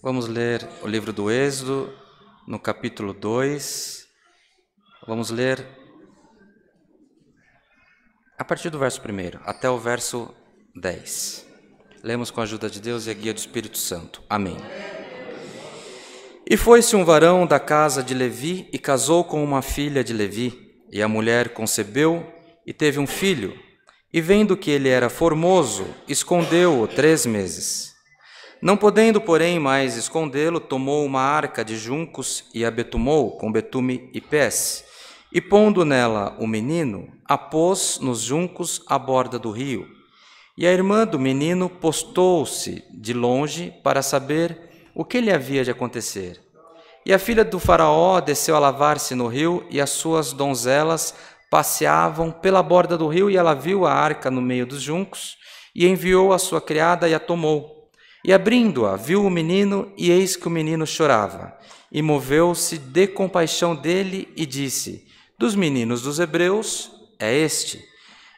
Vamos ler o livro do Êxodo, no capítulo 2. Vamos ler a partir do verso 1 até o verso 10. Lemos com a ajuda de Deus e a guia do Espírito Santo. Amém. E foi-se um varão da casa de Levi e casou com uma filha de Levi. E a mulher concebeu e teve um filho. E vendo que ele era formoso, escondeu-o 3 meses. Não podendo, porém, mais escondê-lo, tomou uma arca de juncos e a betumou com betume e pés. E pondo nela o menino, a pôs nos juncos à borda do rio. E a irmã do menino postou-se de longe para saber o que lhe havia de acontecer. E a filha do faraó desceu a lavar-se no rio, e as suas donzelas passeavam pela borda do rio, e ela viu a arca no meio dos juncos, e enviou a sua criada e a tomou. E abrindo-a, viu o menino, e eis que o menino chorava. E moveu-se de compaixão dele e disse: dos meninos dos hebreus é este.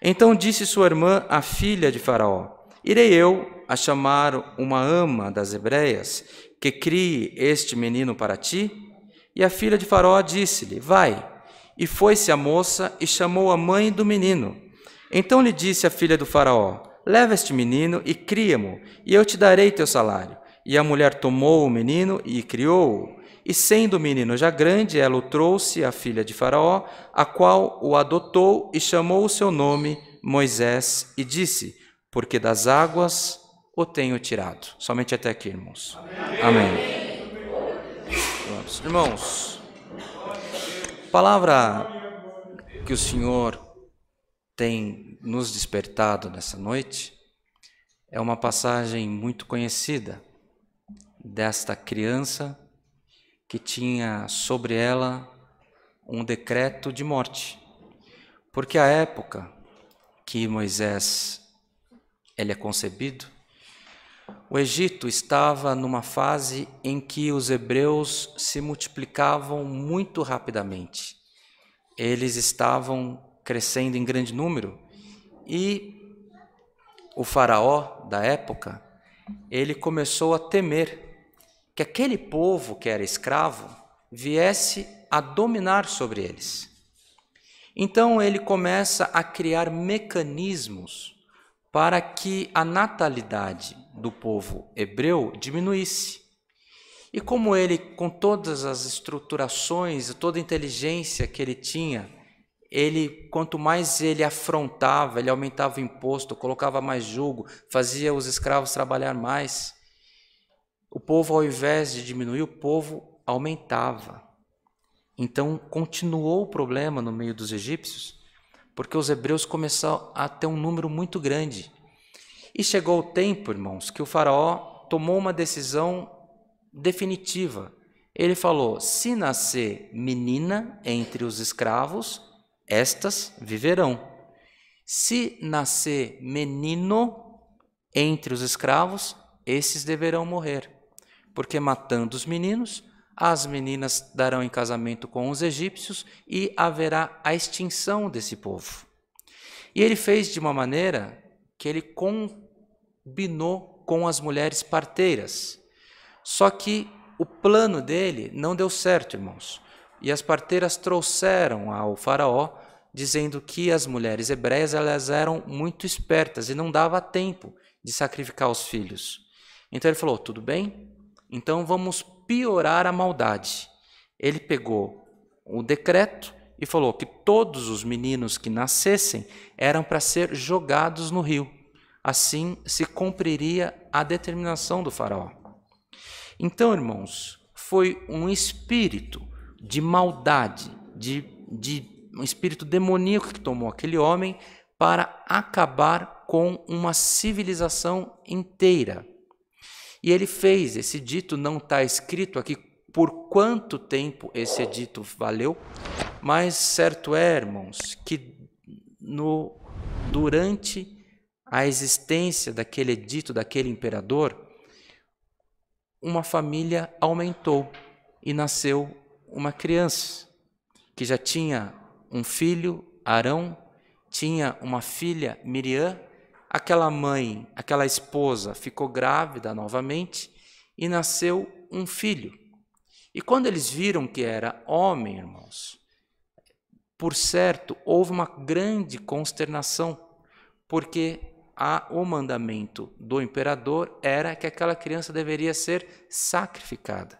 Então disse sua irmã, a filha de Faraó: irei eu a chamar uma ama das hebreias, que crie este menino para ti? E a filha de Faraó disse-lhe: vai. E foi-se a moça e chamou a mãe do menino. Então lhe disse a filha do Faraó: leva este menino e cria-mo, e eu te darei teu salário. E a mulher tomou o menino e criou-o. E sendo o menino já grande, ela o trouxe à filha de Faraó, a qual o adotou e chamou o seu nome Moisés, e disse: porque das águas o tenho tirado. Somente até aqui, irmãos. Amém. Vamos. Irmãos, a palavra que o Senhor tem nos despertado nessa noite é uma passagem muito conhecida desta criança que tinha sobre ela um decreto de morte. Porque a época que Moisés ele é concebido, o Egito estava numa fase em que os hebreus se multiplicavam muito rapidamente. Eles estavam crescendo em grande número, e o faraó da época, ele começou a temer que aquele povo que era escravo viesse a dominar sobre eles. Então ele começa a criar mecanismos para que a natalidade do povo hebreu diminuísse. E como ele, com todas as estruturações, toda a inteligência que ele tinha, quanto mais ele afrontava, ele aumentava o imposto, colocava mais jugo, fazia os escravos trabalhar mais. O povo, ao invés de diminuir, o povo aumentava. Então, continuou o problema no meio dos egípcios, porque os hebreus começaram a ter um número muito grande. E chegou o tempo, irmãos, que o faraó tomou uma decisão definitiva. Ele falou: se nascer menina entre os escravos, estas viverão. Se nascer menino entre os escravos, esses deverão morrer. Porque matando os meninos, as meninas darão em casamento com os egípcios e haverá a extinção desse povo. E ele fez de uma maneira que ele combinou com as mulheres parteiras. Só que o plano dele não deu certo, irmãos. E as parteiras trouxeram ao faraó, dizendo que as mulheres hebreias elas eram muito espertas e não dava tempo de sacrificar os filhos. Então ele falou: tudo bem, então vamos piorar a maldade. Ele pegou o decreto e falou que todos os meninos que nascessem eram para ser jogados no rio. Assim se cumpriria a determinação do faraó. Então, irmãos, foi um espírito de maldade, um espírito demoníaco que tomou aquele homem para acabar com uma civilização inteira. E ele fez, esse dito não está escrito aqui por quanto tempo esse edito valeu, mas certo é, irmãos, que durante a existência daquele edito, daquele imperador, uma família aumentou e nasceu uma criança que já tinha um filho, Arão, tinha uma filha, Miriam. Aquela mãe, aquela esposa ficou grávida novamente e nasceu um filho. E quando eles viram que era homem, irmãos, por certo, houve uma grande consternação, porque o mandamento do imperador era que aquela criança deveria ser sacrificada.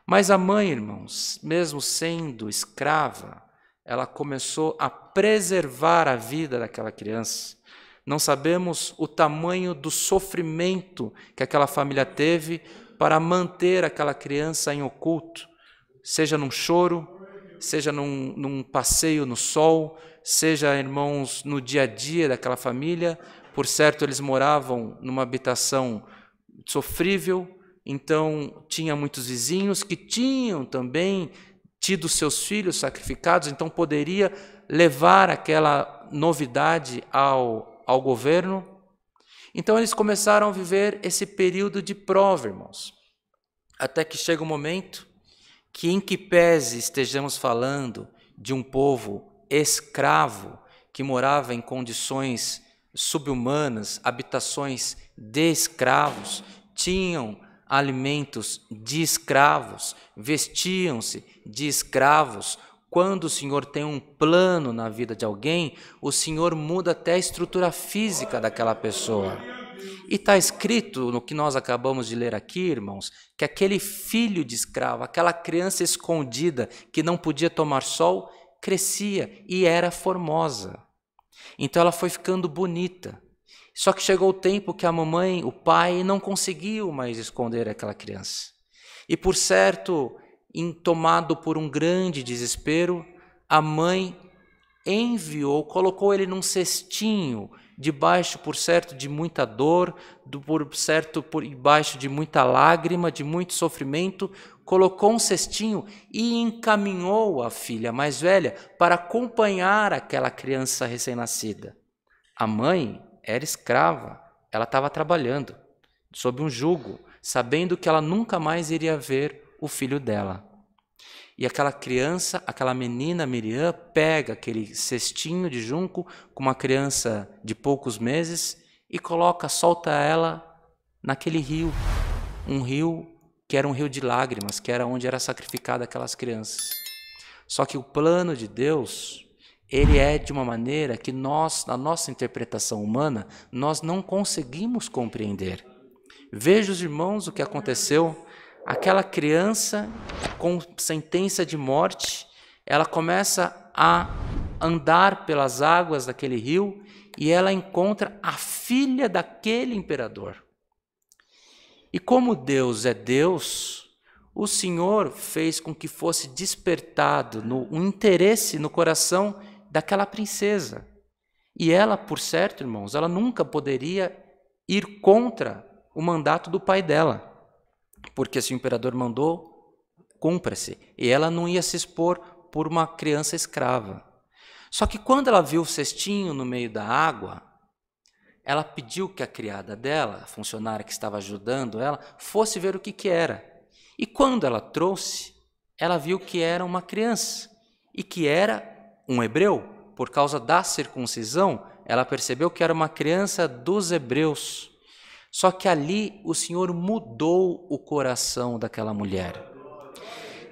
Mas a mãe, irmãos, mesmo sendo escrava, ela começou a preservar a vida daquela criança. Não sabemos o tamanho do sofrimento que aquela família teve para manter aquela criança em oculto, seja num choro, seja num passeio no sol, seja, irmãos, no dia a dia daquela família. Por certo, eles moravam numa habitação sofrível, então tinha muitos vizinhos que tinham também tido seus filhos sacrificados, então poderia levar aquela novidade ao governo. Então eles começaram a viver esse período de prova, irmãos, até que chega um momento que, em que pese estejamos falando de um povo escravo que morava em condições subhumanas, habitações de escravos, tinham alimentos de escravos, vestiam-se de escravos. Quando o Senhor tem um plano na vida de alguém, o Senhor muda até a estrutura física daquela pessoa. E está escrito no que nós acabamos de ler aqui, irmãos, que aquele filho de escravo, aquela criança escondida que não podia tomar sol, crescia e era formosa. Então ela foi ficando bonita. Só que chegou o tempo que a mamãe, o pai, não conseguiu mais esconder aquela criança. E por certo, tomado por um grande desespero, a mãe enviou, colocou ele num cestinho, debaixo, por certo, de muita dor, por debaixo de muita lágrima, de muito sofrimento, colocou um cestinho e encaminhou a filha mais velha para acompanhar aquela criança recém-nascida. A mãe era escrava, ela estava trabalhando, sob um jugo, sabendo que ela nunca mais iria ver o filho dela. E aquela criança, aquela menina Miriam, pega aquele cestinho de junco com uma criança de poucos meses e solta ela naquele rio, um rio que era um rio de lágrimas, que era onde era sacrificada aquelas crianças. Só que o plano de Deus, ele é de uma maneira que nós, na nossa interpretação humana, nós não conseguimos compreender. Veja, os irmãos, o que aconteceu. Aquela criança com sentença de morte, ela começa a andar pelas águas daquele rio e ela encontra a filha daquele imperador. E como Deus é Deus, o Senhor fez com que fosse despertado um interesse no coração daquela princesa. E ela, por certo, irmãos, ela nunca poderia ir contra o mandato do pai dela. Porque se o imperador mandou, cumpra-se. E ela não ia se expor por uma criança escrava. Só que quando ela viu o cestinho no meio da água, ela pediu que a criada dela, a funcionária que estava ajudando ela, fosse ver o que era. E quando ela trouxe, ela viu que era uma criança e que era um hebreu. Por causa da circuncisão, ela percebeu que era uma criança dos hebreus. Só que ali o Senhor mudou o coração daquela mulher.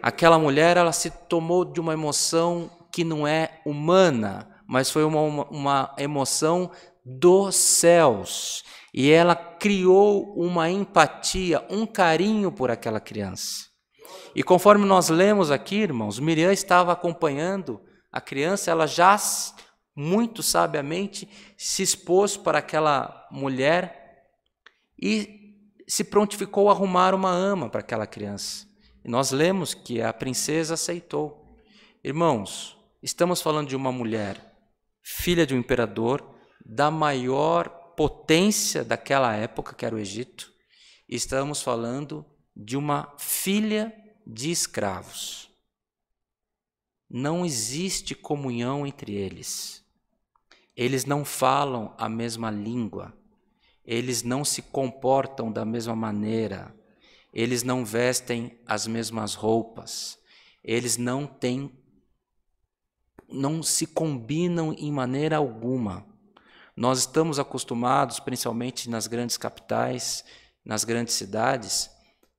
Aquela mulher, ela se tomou de uma emoção que não é humana, mas foi uma emoção dos céus. E ela criou uma empatia, um carinho por aquela criança. E conforme nós lemos aqui, irmãos, Miriam estava acompanhando a criança, ela já muito sabiamente se expôs para aquela mulher e se prontificou a arrumar uma ama para aquela criança. E nós lemos que a princesa aceitou. Irmãos, estamos falando de uma mulher, filha de um imperador, da maior potência daquela época, que era o Egito. E estamos falando de uma filha de escravos. Não existe comunhão entre eles. Eles não falam a mesma língua. Eles não se comportam da mesma maneira, eles não vestem as mesmas roupas, eles não se combinam em maneira alguma. Nós estamos acostumados, principalmente nas grandes capitais, nas grandes cidades,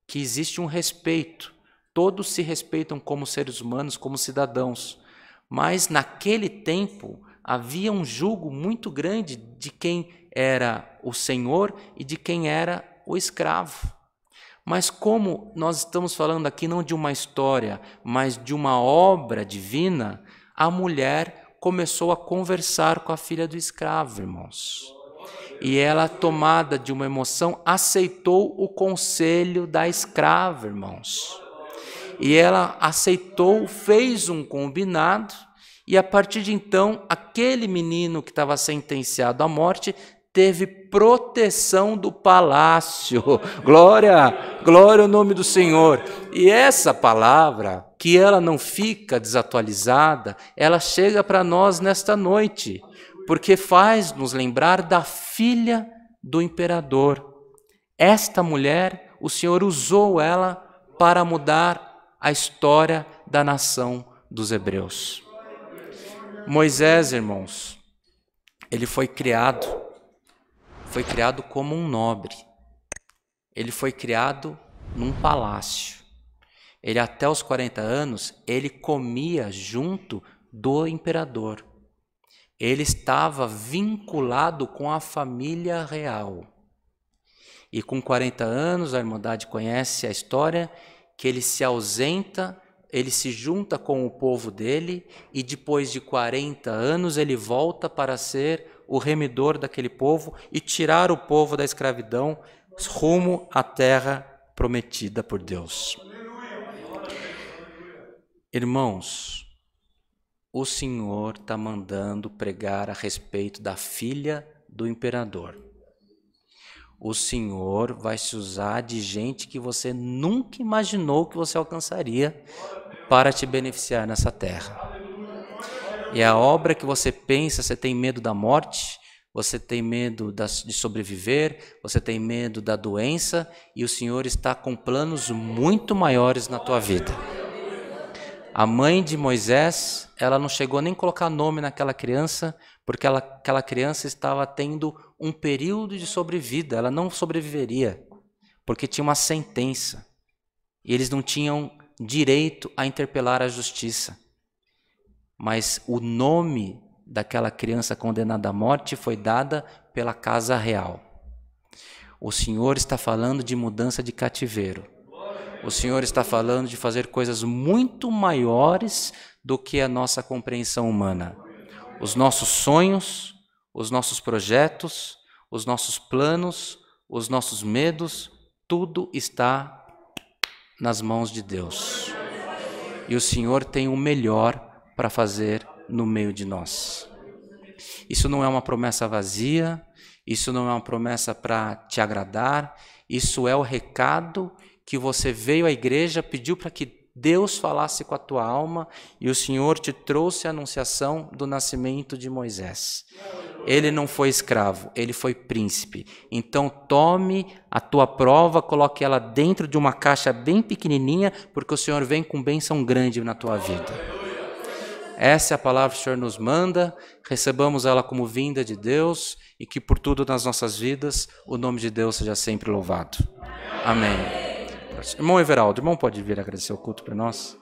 que existe um respeito. Todos se respeitam como seres humanos, como cidadãos. Mas naquele tempo havia um julgo muito grande de quem era o senhor e de quem era o escravo. Mas como nós estamos falando aqui não de uma história, mas de uma obra divina, a mulher começou a conversar com a filha do escravo, irmãos. E ela, tomada de uma emoção, aceitou o conselho da escrava, irmãos. E ela aceitou, fez um combinado, e a partir de então, aquele menino que estava sentenciado à morte teve proteção do palácio. Glória, glória ao nome do Senhor. E essa palavra, que ela não fica desatualizada, ela chega para nós nesta noite, porque faz nos lembrar da filha do imperador. Esta mulher, o Senhor usou ela para mudar a história da nação dos hebreus. Moisés, irmãos, ele foi criado como um nobre. Ele foi criado num palácio. Ele, até os 40 anos, ele comia junto do imperador. Ele estava vinculado com a família real. E com 40 anos, a Irmandade conhece a história, que ele se ausenta, ele se junta com o povo dele, e depois de 40 anos ele volta para ser o remidor daquele povo e tirar o povo da escravidão rumo à terra prometida por Deus. Irmãos, o Senhor está mandando pregar a respeito da filha do imperador. O Senhor vai se usar de gente que você nunca imaginou que você alcançaria para te beneficiar nessa terra. E a obra que você pensa, você tem medo da morte, você tem medo de sobreviver, você tem medo da doença, e o Senhor está com planos muito maiores na tua vida. A mãe de Moisés, ela não chegou nem a colocar nome naquela criança, porque aquela criança estava tendo um período de sobrevida, ela não sobreviveria, porque tinha uma sentença, e eles não tinham direito a interpelar a justiça. Mas o nome daquela criança condenada à morte foi dada pela casa real. O Senhor está falando de mudança de cativeiro. O Senhor está falando de fazer coisas muito maiores do que a nossa compreensão humana. Os nossos sonhos, os nossos projetos, os nossos planos, os nossos medos, tudo está nas mãos de Deus. E o Senhor tem o melhor para fazer no meio de nós. Isso não é uma promessa vazia, isso não é uma promessa para te agradar, isso é o recado que você veio à igreja, pediu para que Deus falasse com a tua alma, e o Senhor te trouxe a anunciação do nascimento de Moisés. Ele não foi escravo, ele foi príncipe. Então tome a tua prova, coloque ela dentro de uma caixa bem pequenininha, porque o Senhor vem com bênção grande na tua vida. Essa é a palavra que o Senhor nos manda, recebamos ela como vinda de Deus, e que por tudo nas nossas vidas o nome de Deus seja sempre louvado. Amém. Irmão Everaldo, irmão pode vir agradecer o culto para nós?